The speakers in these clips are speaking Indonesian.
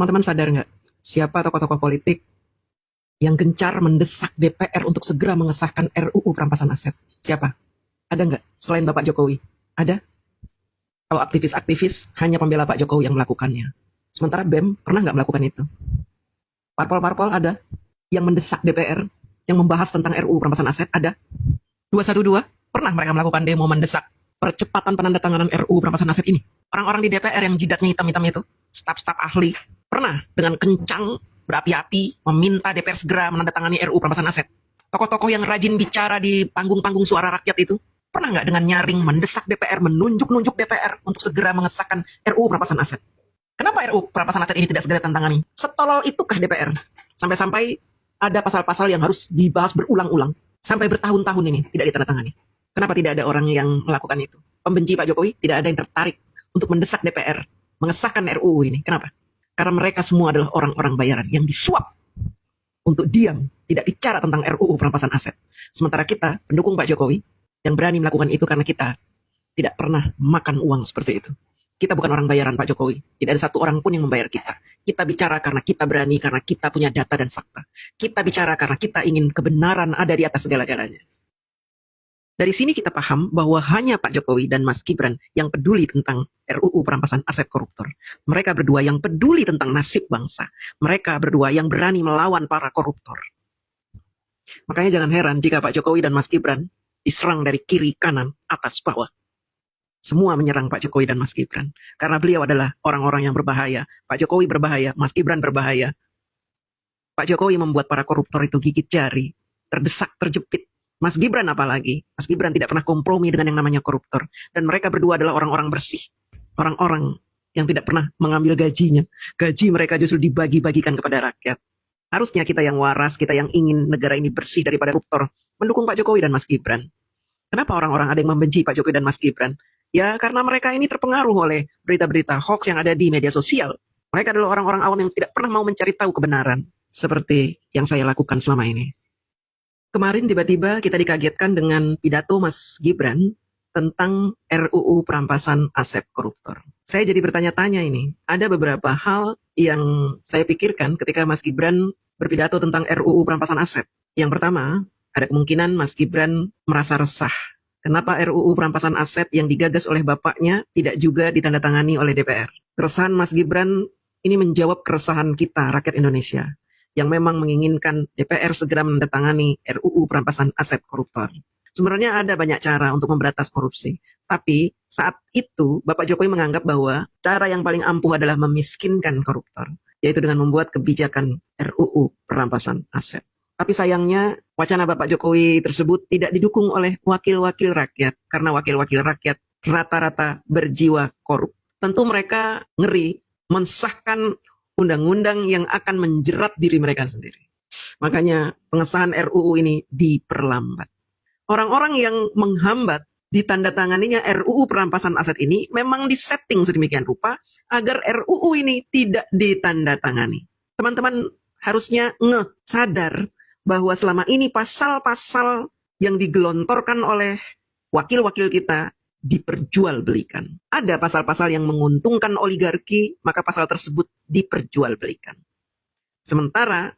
Teman-teman sadar nggak, siapa tokoh-tokoh politik yang gencar mendesak DPR untuk segera mengesahkan RUU perampasan aset? Siapa? Ada nggak selain Bapak Jokowi? Ada? Kalau aktivis-aktivis, hanya pembela Pak Jokowi yang melakukannya. Sementara BEM pernah nggak melakukan itu? Parpol-parpol ada yang mendesak DPR, yang membahas tentang RUU perampasan aset? Ada? 212 pernah mereka melakukan demo mendesak percepatan penandatanganan RUU perampasan aset ini. Orang-orang di DPR yang jidatnya hitam-hitam itu, staf-staf ahli, pernah dengan kencang berapi-api meminta DPR segera menandatangani RUU perampasan aset. Tokoh-tokoh yang rajin bicara di panggung-panggung suara rakyat itu, pernah nggak dengan nyaring mendesak DPR, menunjuk-nunjuk DPR untuk segera mengesahkan RUU perampasan aset? Kenapa RUU perampasan aset ini tidak segera ditantangani? Setolol itukah DPR? Sampai-sampai ada pasal-pasal yang harus dibahas berulang-ulang. Sampai bertahun-tahun ini tidak ditandatangani. Kenapa tidak ada orang yang melakukan itu? Pembenci Pak Jokowi tidak ada yang tertarik untuk mendesak DPR mengesahkan RUU ini. Kenapa? Karena mereka semua adalah orang-orang bayaran yang disuap untuk diam, tidak bicara tentang RUU perampasan aset. Sementara kita, pendukung Pak Jokowi, yang berani melakukan itu karena kita tidak pernah makan uang seperti itu. Kita bukan orang bayaran Pak Jokowi. Tidak ada satu orang pun yang membayar kita. Kita bicara karena kita berani, karena kita punya data dan fakta. Kita bicara karena kita ingin kebenaran ada di atas segala-galanya. Dari sini kita paham bahwa hanya Pak Jokowi dan Mas Gibran yang peduli tentang RUU perampasan aset koruptor. Mereka berdua yang peduli tentang nasib bangsa. Mereka berdua yang berani melawan para koruptor. Makanya jangan heran jika Pak Jokowi dan Mas Gibran diserang dari kiri, kanan, atas, bawah. Semua menyerang Pak Jokowi dan Mas Gibran. Karena beliau adalah orang-orang yang berbahaya. Pak Jokowi berbahaya, Mas Gibran berbahaya. Pak Jokowi membuat para koruptor itu gigit jari, terdesak, terjepit. Mas Gibran apalagi, Mas Gibran tidak pernah kompromi dengan yang namanya koruptor. Dan mereka berdua adalah orang-orang bersih. Orang-orang yang tidak pernah mengambil gajinya. Gaji mereka justru dibagi-bagikan kepada rakyat. Harusnya kita yang waras, kita yang ingin negara ini bersih daripada koruptor, mendukung Pak Jokowi dan Mas Gibran. Kenapa orang-orang ada yang membenci Pak Jokowi dan Mas Gibran? Ya karena mereka ini terpengaruh oleh berita-berita hoax yang ada di media sosial. Mereka adalah orang-orang awam yang tidak pernah mau mencari tahu kebenaran. Seperti yang saya lakukan selama ini. Kemarin tiba-tiba kita dikagetkan dengan pidato Mas Gibran tentang RUU perampasan aset koruptor. Saya jadi bertanya-tanya ini, ada beberapa hal yang saya pikirkan ketika Mas Gibran berpidato tentang RUU perampasan aset. Yang pertama, ada kemungkinan Mas Gibran merasa resah. Kenapa RUU perampasan aset yang digagas oleh bapaknya tidak juga ditandatangani oleh DPR? Keresahan Mas Gibran ini menjawab keresahan kita, rakyat Indonesia, yang memang menginginkan DPR segera menandatangani RUU perampasan aset koruptor. Sebenarnya ada banyak cara untuk memberantas korupsi. Tapi saat itu Bapak Jokowi menganggap bahwa cara yang paling ampuh adalah memiskinkan koruptor, yaitu dengan membuat kebijakan RUU perampasan aset. Tapi sayangnya wacana Bapak Jokowi tersebut tidak didukung oleh wakil-wakil rakyat, karena wakil-wakil rakyat rata-rata berjiwa korup. Tentu mereka ngeri mensahkan undang-undang yang akan menjerat diri mereka sendiri. Makanya pengesahan RUU ini diperlambat. Orang-orang yang menghambat ditandatanganinya RUU perampasan aset ini memang disetting sedemikian rupa agar RUU ini tidak ditandatangani. Teman-teman harusnya sadar bahwa selama ini pasal-pasal yang digelontorkan oleh wakil-wakil kita diperjualbelikan. Ada pasal-pasal yang menguntungkan oligarki, maka pasal tersebut diperjualbelikan. Sementara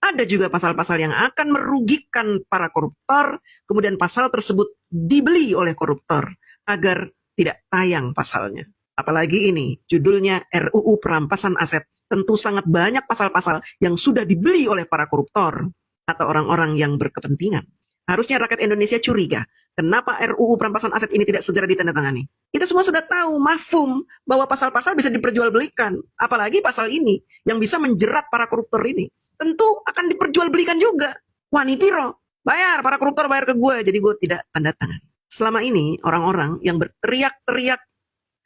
ada juga pasal-pasal yang akan merugikan para koruptor, kemudian pasal tersebut dibeli oleh koruptor agar tidak tayang pasalnya. Apalagi ini judulnya RUU perampasan aset, tentu sangat banyak pasal-pasal yang sudah dibeli oleh para koruptor atau orang-orang yang berkepentingan. Harusnya rakyat Indonesia curiga, kenapa RUU perampasan aset ini tidak segera ditandatangani? Kita semua sudah tahu, mafhum, bahwa pasal-pasal bisa diperjualbelikan. Apalagi pasal ini, yang bisa menjerat para koruptor ini. Tentu akan diperjualbelikan juga. Wah, ini piro, bayar, para koruptor bayar ke gue, jadi gue tidak tanda tangan. Selama ini, orang-orang yang berteriak-teriak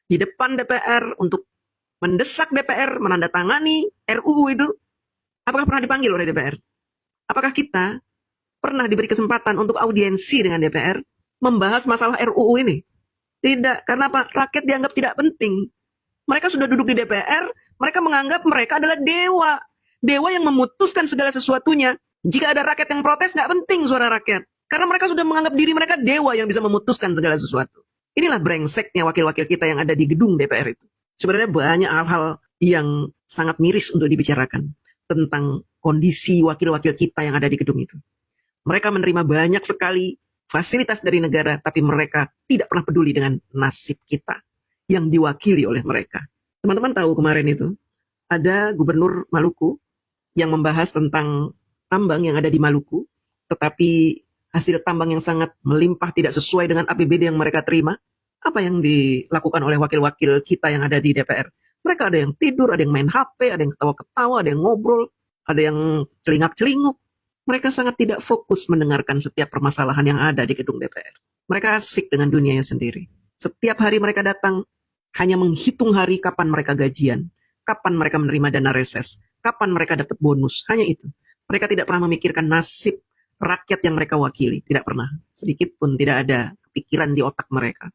di depan DPR untuk mendesak DPR menandatangani RUU itu, apakah pernah dipanggil oleh DPR? Apakah kita pernah diberi kesempatan untuk audiensi dengan DPR membahas masalah RUU ini? Tidak, karena apa? Rakyat dianggap tidak penting. Mereka sudah duduk di DPR, mereka menganggap mereka adalah dewa. Dewa yang memutuskan segala sesuatunya. Jika ada rakyat yang protes, nggak penting suara rakyat. Karena mereka sudah menganggap diri mereka dewa yang bisa memutuskan segala sesuatu. Inilah brengseknya wakil-wakil kita yang ada di gedung DPR itu. Sebenarnya banyak hal-hal yang sangat miris untuk dibicarakan tentang kondisi wakil-wakil kita yang ada di gedung itu. Mereka menerima banyak sekali fasilitas dari negara, tapi mereka tidak pernah peduli dengan nasib kita yang diwakili oleh mereka. Teman-teman tahu kemarin itu, ada gubernur Maluku yang membahas tentang tambang yang ada di Maluku, tetapi hasil tambang yang sangat melimpah tidak sesuai dengan APBD yang mereka terima. Apa yang dilakukan oleh wakil-wakil kita yang ada di DPR? Mereka ada yang tidur, ada yang main HP, ada yang ketawa-ketawa, ada yang ngobrol, ada yang celingak-celinguk. Mereka sangat tidak fokus mendengarkan setiap permasalahan yang ada di gedung DPR. Mereka asik dengan dunianya sendiri. Setiap hari mereka datang hanya menghitung hari kapan mereka gajian, kapan mereka menerima dana reses, kapan mereka dapat bonus, hanya itu. Mereka tidak pernah memikirkan nasib rakyat yang mereka wakili, tidak pernah. Sedikit pun tidak ada kepikiran di otak mereka.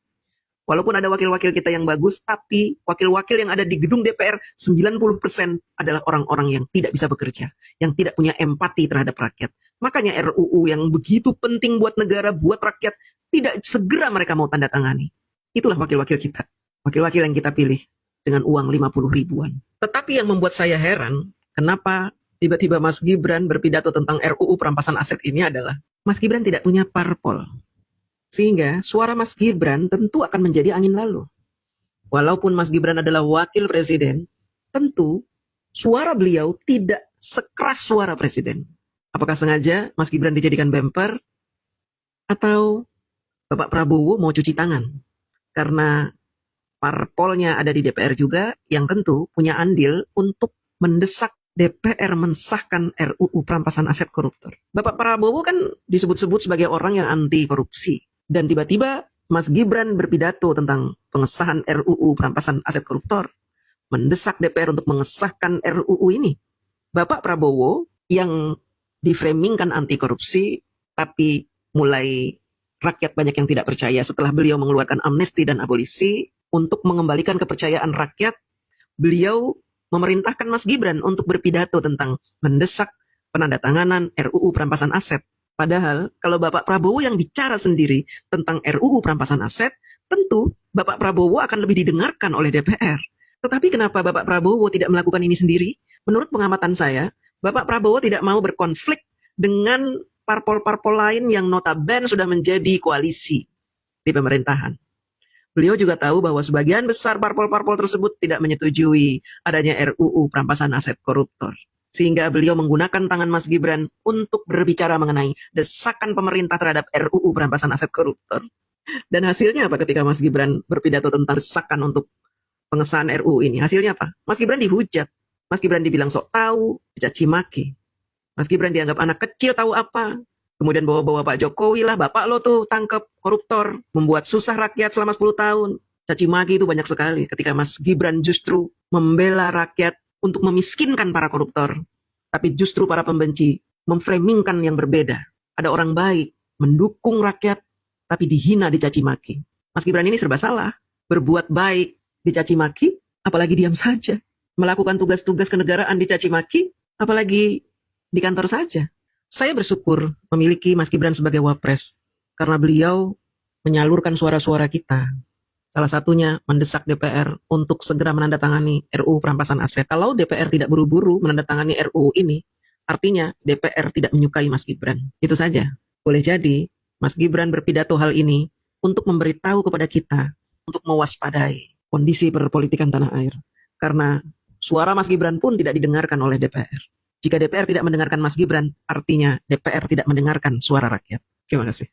Walaupun ada wakil-wakil kita yang bagus, tapi wakil-wakil yang ada di gedung DPR 90% adalah orang-orang yang tidak bisa bekerja, yang tidak punya empati terhadap rakyat. Makanya RUU yang begitu penting buat negara, buat rakyat, tidak segera mereka mau tanda tangani. Itulah wakil-wakil kita. Wakil-wakil yang kita pilih dengan uang 50 ribuan. Tetapi yang membuat saya heran, kenapa tiba-tiba Mas Gibran berpidato tentang RUU perampasan aset ini adalah Mas Gibran tidak punya parpol. Sehingga suara Mas Gibran tentu akan menjadi angin lalu. Walaupun Mas Gibran adalah wakil presiden, tentu suara beliau tidak sekeras suara presiden. Apakah sengaja Mas Gibran dijadikan bumper? Atau Bapak Prabowo mau cuci tangan? Karena parpolnya ada di DPR juga, yang tentu punya andil untuk mendesak DPR mensahkan RUU perampasan aset koruptor. Bapak Prabowo kan disebut-sebut sebagai orang yang anti korupsi. Dan tiba-tiba Mas Gibran berpidato tentang pengesahan RUU perampasan aset koruptor. Mendesak DPR untuk mengesahkan RUU ini. Bapak Prabowo yang diframingkan anti korupsi, tapi mulai rakyat banyak yang tidak percaya setelah beliau mengeluarkan amnesti dan abolisi untuk mengembalikan kepercayaan rakyat, beliau memerintahkan Mas Gibran untuk berpidato tentang mendesak penandatanganan RUU perampasan aset. Padahal kalau Bapak Prabowo yang bicara sendiri tentang RUU perampasan aset, tentu Bapak Prabowo akan lebih didengarkan oleh DPR. Tetapi kenapa Bapak Prabowo tidak melakukan ini sendiri? Menurut pengamatan saya, Bapak Prabowo tidak mau berkonflik dengan parpol-parpol lain yang notabene sudah menjadi koalisi di pemerintahan. Beliau juga tahu bahwa sebagian besar parpol-parpol tersebut tidak menyetujui adanya RUU perampasan aset koruptor. Sehingga beliau menggunakan tangan Mas Gibran untuk berbicara mengenai desakan pemerintah terhadap RUU perampasan aset koruptor. Dan hasilnya apa ketika Mas Gibran berpidato tentang desakan untuk pengesahan RUU ini? Hasilnya apa? Mas Gibran dihujat. Mas Gibran dibilang sok tahu, dicaci maki. Mas Gibran dianggap anak kecil tahu apa. Kemudian bawa-bawa Pak Jokowi lah, bapak lo tuh tangkap koruptor, membuat susah rakyat selama 10 tahun. Caci maki itu banyak sekali ketika Mas Gibran justru membela rakyat untuk memiskinkan para koruptor, tapi justru para pembenci memframingkan yang berbeda. Ada orang baik, mendukung rakyat, tapi dihina, dicaci maki. Mas Gibran ini serba salah. Berbuat baik, dicaci maki, apalagi diam saja. Melakukan tugas-tugas kenegaraan dicaci maki, apalagi di kantor saja. Saya bersyukur memiliki Mas Gibran sebagai wapres, karena beliau menyalurkan suara-suara kita. Salah satunya mendesak DPR untuk segera menandatangani RUU perampasan aset. Kalau DPR tidak buru-buru menandatangani RUU ini, artinya DPR tidak menyukai Mas Gibran. Itu saja. Boleh jadi Mas Gibran berpidato hal ini untuk memberitahu kepada kita untuk mewaspadai kondisi perpolitikan tanah air. Karena suara Mas Gibran pun tidak didengarkan oleh DPR. Jika DPR tidak mendengarkan Mas Gibran, artinya DPR tidak mendengarkan suara rakyat. Terima kasih.